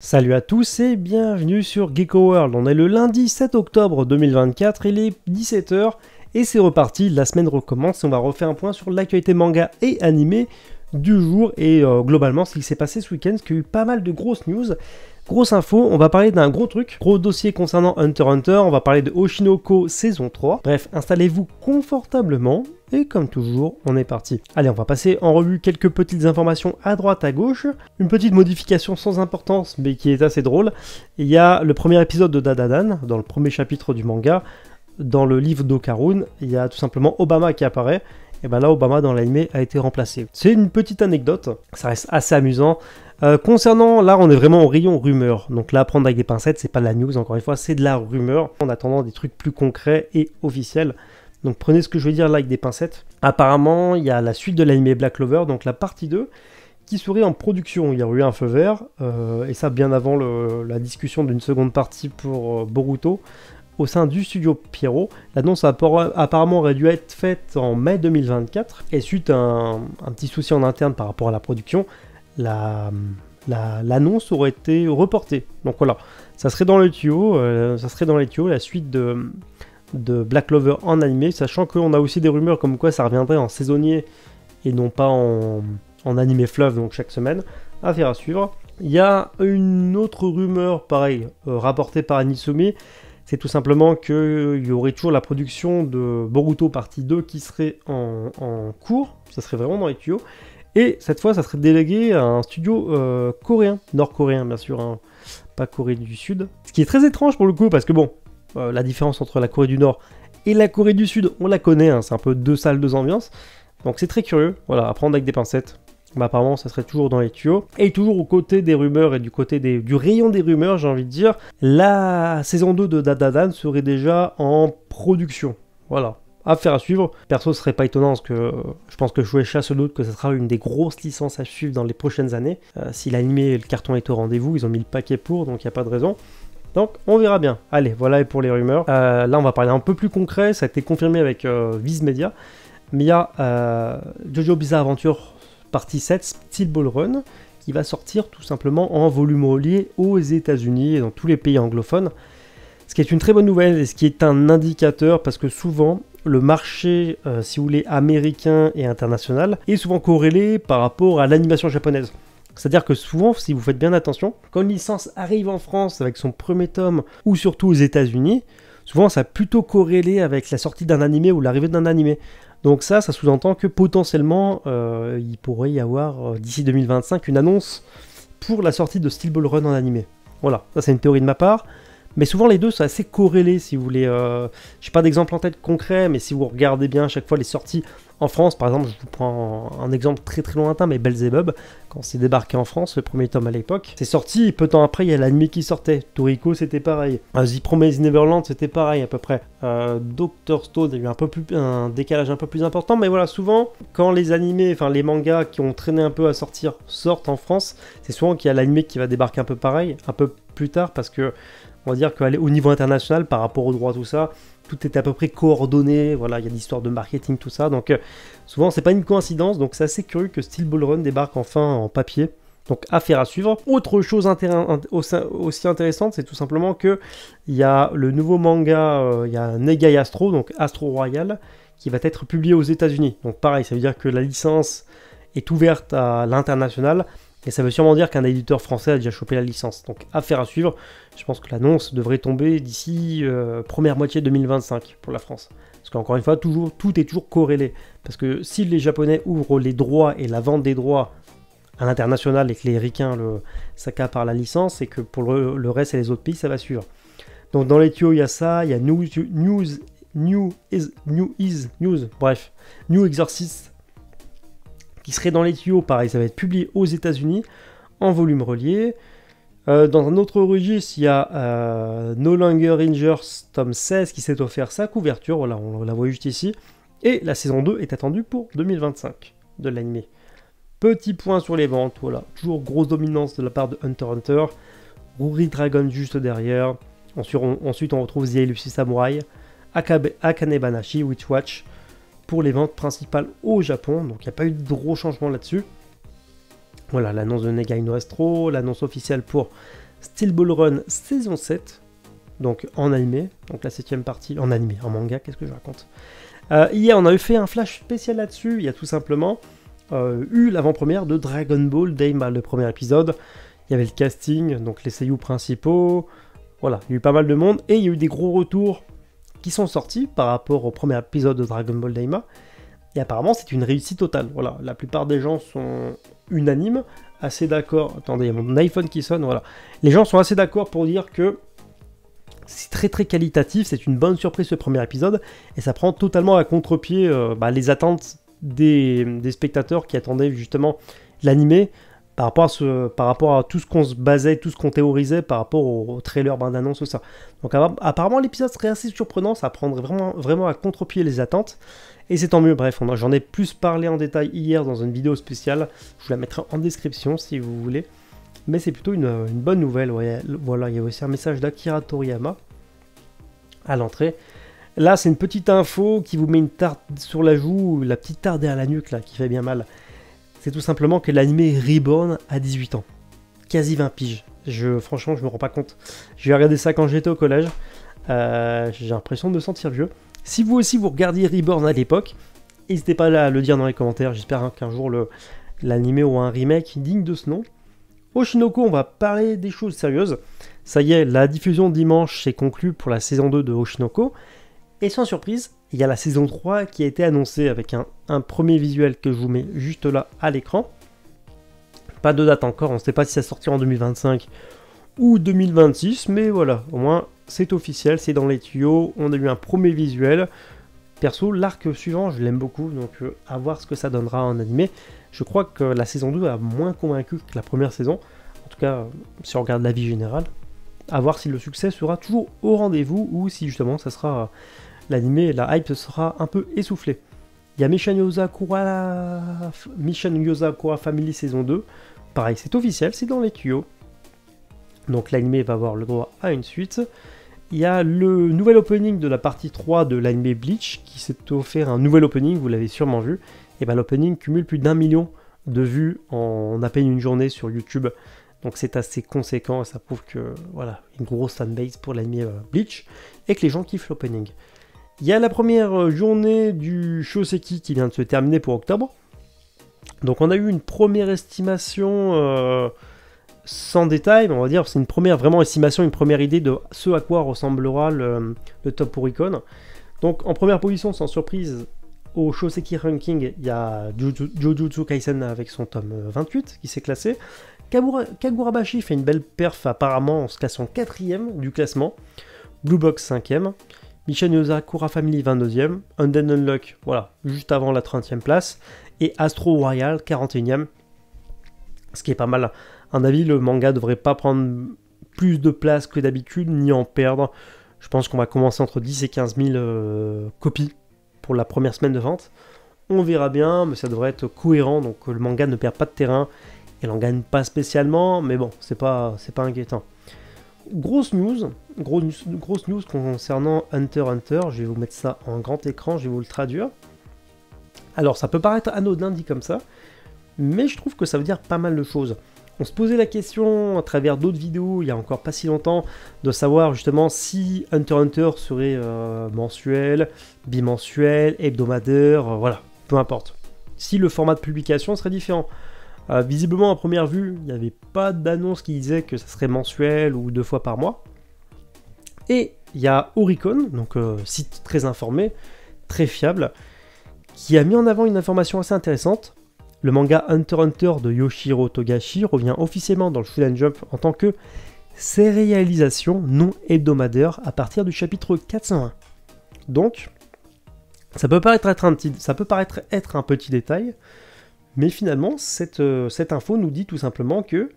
Salut à tous et bienvenue sur Gecko World. On est le lundi 7 octobre 2024, il est 17 h et c'est reparti, la semaine recommence et on va refaire un point sur l'actualité manga et animé du jour et globalement ce qui s'est passé ce week-end, parce qu'il y a eu pas mal de grosses news. Grosse info, on va parler d'un gros truc, gros dossier concernant Hunter x Hunter, on va parler de Oshinoko saison 3. Bref, installez-vous confortablement et comme toujours, on est parti. Allez, on va passer en revue quelques petites informations à droite à gauche. Une petite modification sans importance mais qui est assez drôle. Il y a le premier épisode de Dadadan, dans le premier chapitre du manga. Dans le livre d'Okarun, il y a tout simplement Obama qui apparaît. Et ben là, Obama dans l'anime a été remplacé. C'est une petite anecdote, ça reste assez amusant. Concernant, là on est vraiment au rayon rumeur, donc là prendre avec des pincettes, c'est pas de la news encore une fois, c'est de la rumeur, en attendant des trucs plus concrets et officiels. Donc prenez ce que je veux dire là avec des pincettes. Apparemment il y a la suite de l'anime Black Clover, donc la partie 2, qui serait en production. Il y aurait eu un feu vert, et ça bien avant la discussion d'une seconde partie pour Boruto, au sein du studio Pierrot. L'annonce apparemment aurait dû être faite en mai 2024, et suite à un petit souci en interne par rapport à la production, l'annonce aurait été reportée. Donc voilà, ça serait dans les tuyaux, la suite de Black Clover en animé, sachant qu'on a aussi des rumeurs comme quoi ça reviendrait en saisonnier et non pas en animé fleuve, donc chaque semaine. Affaire à suivre. Il y a une autre rumeur, pareil, rapportée par Anisumi, c'est tout simplement qu'il y aurait toujours la production de Boruto partie 2 qui serait en cours, ça serait vraiment dans les tuyaux. Et cette fois, ça serait délégué à un studio coréen, nord-coréen bien sûr, hein, pas Corée du Sud. Ce qui est très étrange pour le coup, parce que bon, la différence entre la Corée du Nord et la Corée du Sud, on la connaît, hein, c'est un peu deux salles, deux ambiances. Donc c'est très curieux, voilà, à prendre avec des pincettes. Mais apparemment, ça serait toujours dans les tuyaux. Et toujours aux côtés des rumeurs et du côté du rayon des rumeurs, j'ai envie de dire, la saison 2 de Dadadan serait déjà en production. Voilà. Affaire à suivre. Perso, ce serait pas étonnant parce que je pense que Shueisha se doute que ce sera une des grosses licences à suivre dans les prochaines années. Si l'anime et le carton est au rendez-vous, ils ont mis le paquet pour, donc il n'y a pas de raison. Donc on verra bien. Allez, voilà pour les rumeurs. Là, on va parler un peu plus concret. Ça a été confirmé avec Viz Media. Mais il y a JoJo Bizarre Adventure partie 7, Steel Ball Run, qui va sortir tout simplement en volume relié aux États-Unis et dans tous les pays anglophones. Ce qui est une très bonne nouvelle et ce qui est un indicateur parce que souvent, le marché, si vous voulez, américain et international est souvent corrélé par rapport à l'animation japonaise. C'est-à-dire que souvent, si vous faites bien attention, quand une licence arrive en France avec son premier tome ou surtout aux États-Unis, souvent ça a plutôt corrélé avec la sortie d'un animé ou l'arrivée d'un animé. Donc ça sous-entend que potentiellement, il pourrait y avoir d'ici 2025 une annonce pour la sortie de Steel Ball Run en animé. Voilà, ça c'est une théorie de ma part. Mais souvent les deux sont assez corrélés si vous voulez. Je n'ai pas d'exemple en tête concret, mais si vous regardez bien à chaque fois les sorties en France, par exemple, je vous prends un exemple très très lointain, mais Belzebub, quand c'est débarqué en France, le premier tome à l'époque, c'est sorti, et peu de temps après, il y a l'anime qui sortait. Toriko, c'était pareil. The Promised Neverland, c'était pareil à peu près. Dr. Stone, il y a eu un décalage un peu plus important, mais voilà, souvent, quand les animés, enfin les mangas qui ont traîné un peu à sortir, sortent en France, c'est souvent qu'il y a l'anime qui va débarquer un peu pareil, un peu plus tard, parce que on va dire qu'au niveau international, par rapport aux droits, tout ça, tout est à peu près coordonné, voilà, il y a l'histoire de marketing, tout ça, donc souvent c'est pas une coïncidence, donc c'est assez curieux que Steel Ball Run débarque enfin en papier, donc affaire à suivre. Autre chose aussi intéressante, c'est tout simplement que il y a le nouveau manga, il y a Negai Astro, donc Astro Royal, qui va être publié aux États-Unis, donc pareil, ça veut dire que la licence est ouverte à l'international, et ça veut sûrement dire qu'un éditeur français a déjà chopé la licence. Donc affaire à suivre. Je pense que l'annonce devrait tomber d'ici première moitié 2025 pour la France. Parce qu'encore une fois, tout est toujours corrélé. Parce que si les Japonais ouvrent les droits et la vente des droits à l'international et que les Ricains s'accaparent la licence, et que pour le reste et les autres pays, ça va suivre. Donc dans les tuyaux, il y a ça, il y a New Exorcist qui serait dans les tuyaux, pareil, ça va être publié aux États-Unis en volume relié. Dans un autre registre, il y a No Longer Rangers tome 16 qui s'est offert sa couverture, voilà, on la voit juste ici. Et la saison 2 est attendue pour 2025 de l'anime. Petit point sur les ventes, voilà, toujours grosse dominance de la part de Hunter x Hunter. Ruri Dragon juste derrière. Ensuite, on retrouve The Elusive Samurai, Akane Banashi, Witch Watch, pour les ventes principales au Japon, donc il n'y a pas eu de gros changements là-dessus. Voilà, l'annonce de Negai no Astro, l'annonce officielle pour Steel Ball Run saison 7, donc en animé, donc la 7ème partie, en animé, en manga, qu'est-ce que je raconte. Hier, on a fait un flash spécial là-dessus, il y a tout simplement eu l'avant-première de Dragon Ball Daima, le premier épisode. Il y avait le casting, donc les seiyuu principaux, voilà, il y a eu pas mal de monde, et il y a eu des gros retours qui sont sortis par rapport au premier épisode de Dragon Ball Daima, et apparemment c'est une réussite totale, voilà, la plupart des gens sont unanimes, assez d'accord, attendez, il y a mon iPhone qui sonne, voilà, les gens sont assez d'accord pour dire que c'est très très qualitatif, c'est une bonne surprise ce premier épisode, et ça prend totalement à contre-pied les attentes des spectateurs qui attendaient justement l'animé, par rapport à tout ce qu'on se basait, tout ce qu'on théorisait par rapport au trailer, bande-annonce, tout ça. Donc apparemment l'épisode serait assez surprenant, ça prendrait vraiment à contre-pied les attentes, et c'est tant mieux. Bref, j'en ai plus parlé en détail hier dans une vidéo spéciale, je vous la mettrai en description si vous voulez, mais c'est plutôt une bonne nouvelle. Ouais. Voilà, il y a aussi un message d'Akira Toriyama à l'entrée. Là, c'est une petite info qui vous met une tarte sur la joue, la petite tarte derrière la nuque là, qui fait bien mal. C'est tout simplement que l'animé Reborn a 18 ans. Quasi 20 piges. Franchement, je me rends pas compte. J'ai regardé ça quand j'étais au collège. J'ai l'impression de me sentir vieux. Si vous aussi vous regardiez Reborn à l'époque, n'hésitez pas à le dire dans les commentaires. J'espère qu'un jour l'animé aura un remake digne de ce nom. Oshinoko, on va parler des choses sérieuses. Ça y est, la diffusion dimanche s'est conclue pour la saison 2 de Oshinoko. Et sans surprise, il y a la saison 3 qui a été annoncée avec un premier visuel que je vous mets juste là à l'écran. Pas de date encore, on ne sait pas si ça sortira en 2025 ou 2026, mais voilà, au moins c'est officiel, c'est dans les tuyaux, on a eu un premier visuel. Perso, l'arc suivant, je l'aime beaucoup, donc à voir ce que ça donnera en animé. Je crois que la saison 2 a moins convaincu que la première saison, en tout cas si on regarde la vie générale. À voir si le succès sera toujours au rendez-vous ou si justement ça sera l'animé, la hype sera un peu essoufflée. Il y a Mission Yozakura Family saison 2. Pareil, c'est officiel, c'est dans les tuyaux. Donc l'animé va avoir le droit à une suite. Il y a le nouvel opening de la partie 3 de l'animé Bleach qui s'est offert un nouvel opening, vous l'avez sûrement vu. Et ben l'opening cumule plus d'1 million de vues en à peine une journée sur YouTube. Donc c'est assez conséquent et ça prouve que voilà, une grosse fanbase pour l'anime Bleach et que les gens kiffent l'opening. Il y a la première journée du Shoseki qui vient de se terminer pour octobre. Donc on a eu une première estimation sans détail, mais on va dire c'est une première vraiment estimation, une première idée de ce à quoi ressemblera le top Oricon. Donc en première position, sans surprise, au Shoseki Ranking, il y a Jujutsu Kaisen avec son tome 28 qui s'est classé. Kagurabashi fait une belle perf apparemment en se classant 4ème du classement. Blue Box 5ème. Mission Yozakura Family 22ème. Undead Unluck, voilà, juste avant la 30ème place. Et Astro Royal 41ème. Ce qui est pas mal. À un avis, le manga devrait pas prendre plus de place que d'habitude, ni en perdre. Je pense qu'on va commencer entre 10 et 15 000 copies pour la première semaine de vente. On verra bien, mais ça devrait être cohérent, donc le manga ne perd pas de terrain. Elle en gagne pas spécialement, mais bon, c'est pas inquiétant. Grosse news concernant Hunter x Hunter, je vais vous mettre ça en grand écran, je vais vous le traduire. Alors ça peut paraître anodin dit comme ça, mais je trouve que ça veut dire pas mal de choses. On se posait la question à travers d'autres vidéos il y a encore pas si longtemps de savoir justement si Hunter x Hunter serait mensuel, bimensuel, hebdomadaire, voilà, peu importe. Si le format de publication serait différent. Visiblement à première vue, il n'y avait pas d'annonce qui disait que ça serait mensuel ou 2 fois par mois. Et il y a Oricon, donc site très informé, très fiable, qui a mis en avant une information assez intéressante. Le manga Hunter x Hunter de Yoshiro Togashi revient officiellement dans le Shonen Jump en tant que sérialisation non hebdomadaire à partir du chapitre 401. Donc, ça peut paraître être un petit détail, mais finalement, cette info nous dit tout simplement que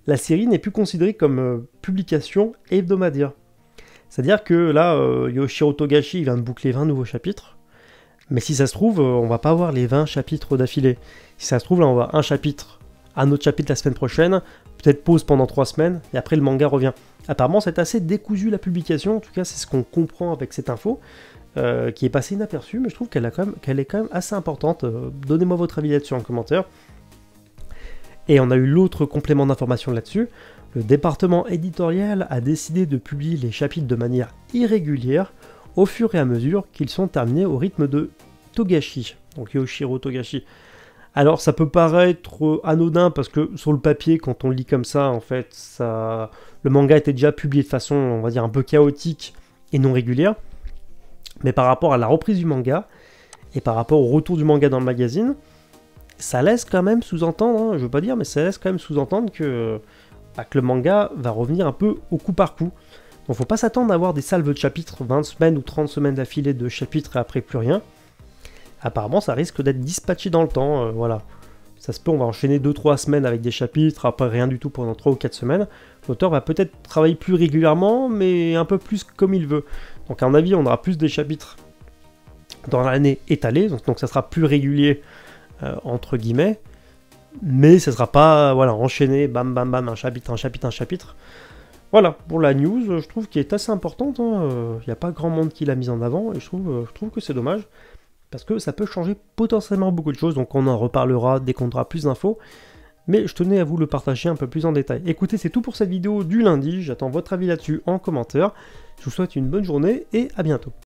la série n'est plus considérée comme publication hebdomadaire. C'est-à-dire que là, Yoshiro Togashi vient de boucler 20 nouveaux chapitres, mais si ça se trouve, on va pas avoir les 20 chapitres d'affilée. Si ça se trouve, là, on va un chapitre, un autre chapitre la semaine prochaine, peut-être pause pendant 3 semaines, et après le manga revient. Apparemment, c'est assez décousu la publication, en tout cas, c'est ce qu'on comprend avec cette info. Qui est passée inaperçue, mais je trouve qu'elle est quand même assez importante. Donnez-moi votre avis là-dessus en commentaire. Et on a eu l'autre complément d'information là-dessus. Le département éditorial a décidé de publier les chapitres de manière irrégulière au fur et à mesure qu'ils sont terminés au rythme de Togashi, donc Yoshiro Togashi. Alors ça peut paraître anodin parce que sur le papier, quand on le lit comme ça, en fait, le manga était déjà publié de façon, on va dire, un peu chaotique et non régulière. Mais par rapport à la reprise du manga et par rapport au retour du manga dans le magazine, ça laisse quand même sous-entendre, hein, je veux pas dire, mais ça laisse quand même sous-entendre que le manga va revenir un peu au coup par coup. Donc faut pas s'attendre à avoir des salves de chapitres, 20 semaines ou 30 semaines d'affilée de chapitres et après plus rien. Apparemment ça risque d'être dispatché dans le temps, voilà. Ça se peut, on va enchaîner 2-3 semaines avec des chapitres, après rien du tout pendant 3 ou 4 semaines. L'auteur va peut-être travailler plus régulièrement, mais un peu plus comme il veut. Donc à mon avis, on aura plus des chapitres dans l'année étalée, donc ça sera plus régulier, entre guillemets. Mais ça sera pas, voilà, enchaîné, bam bam bam, un chapitre, un chapitre, un chapitre. Voilà, pour la news, je trouve qu'elle est assez importante, il n'y a pas grand monde qui l'a mise en avant, et je trouve que c'est dommage, parce que ça peut changer potentiellement beaucoup de choses, donc on en reparlera dès qu'on aura plus d'infos, mais je tenais à vous le partager un peu plus en détail. Écoutez, c'est tout pour cette vidéo du lundi, j'attends votre avis là-dessus en commentaire, je vous souhaite une bonne journée, et à bientôt.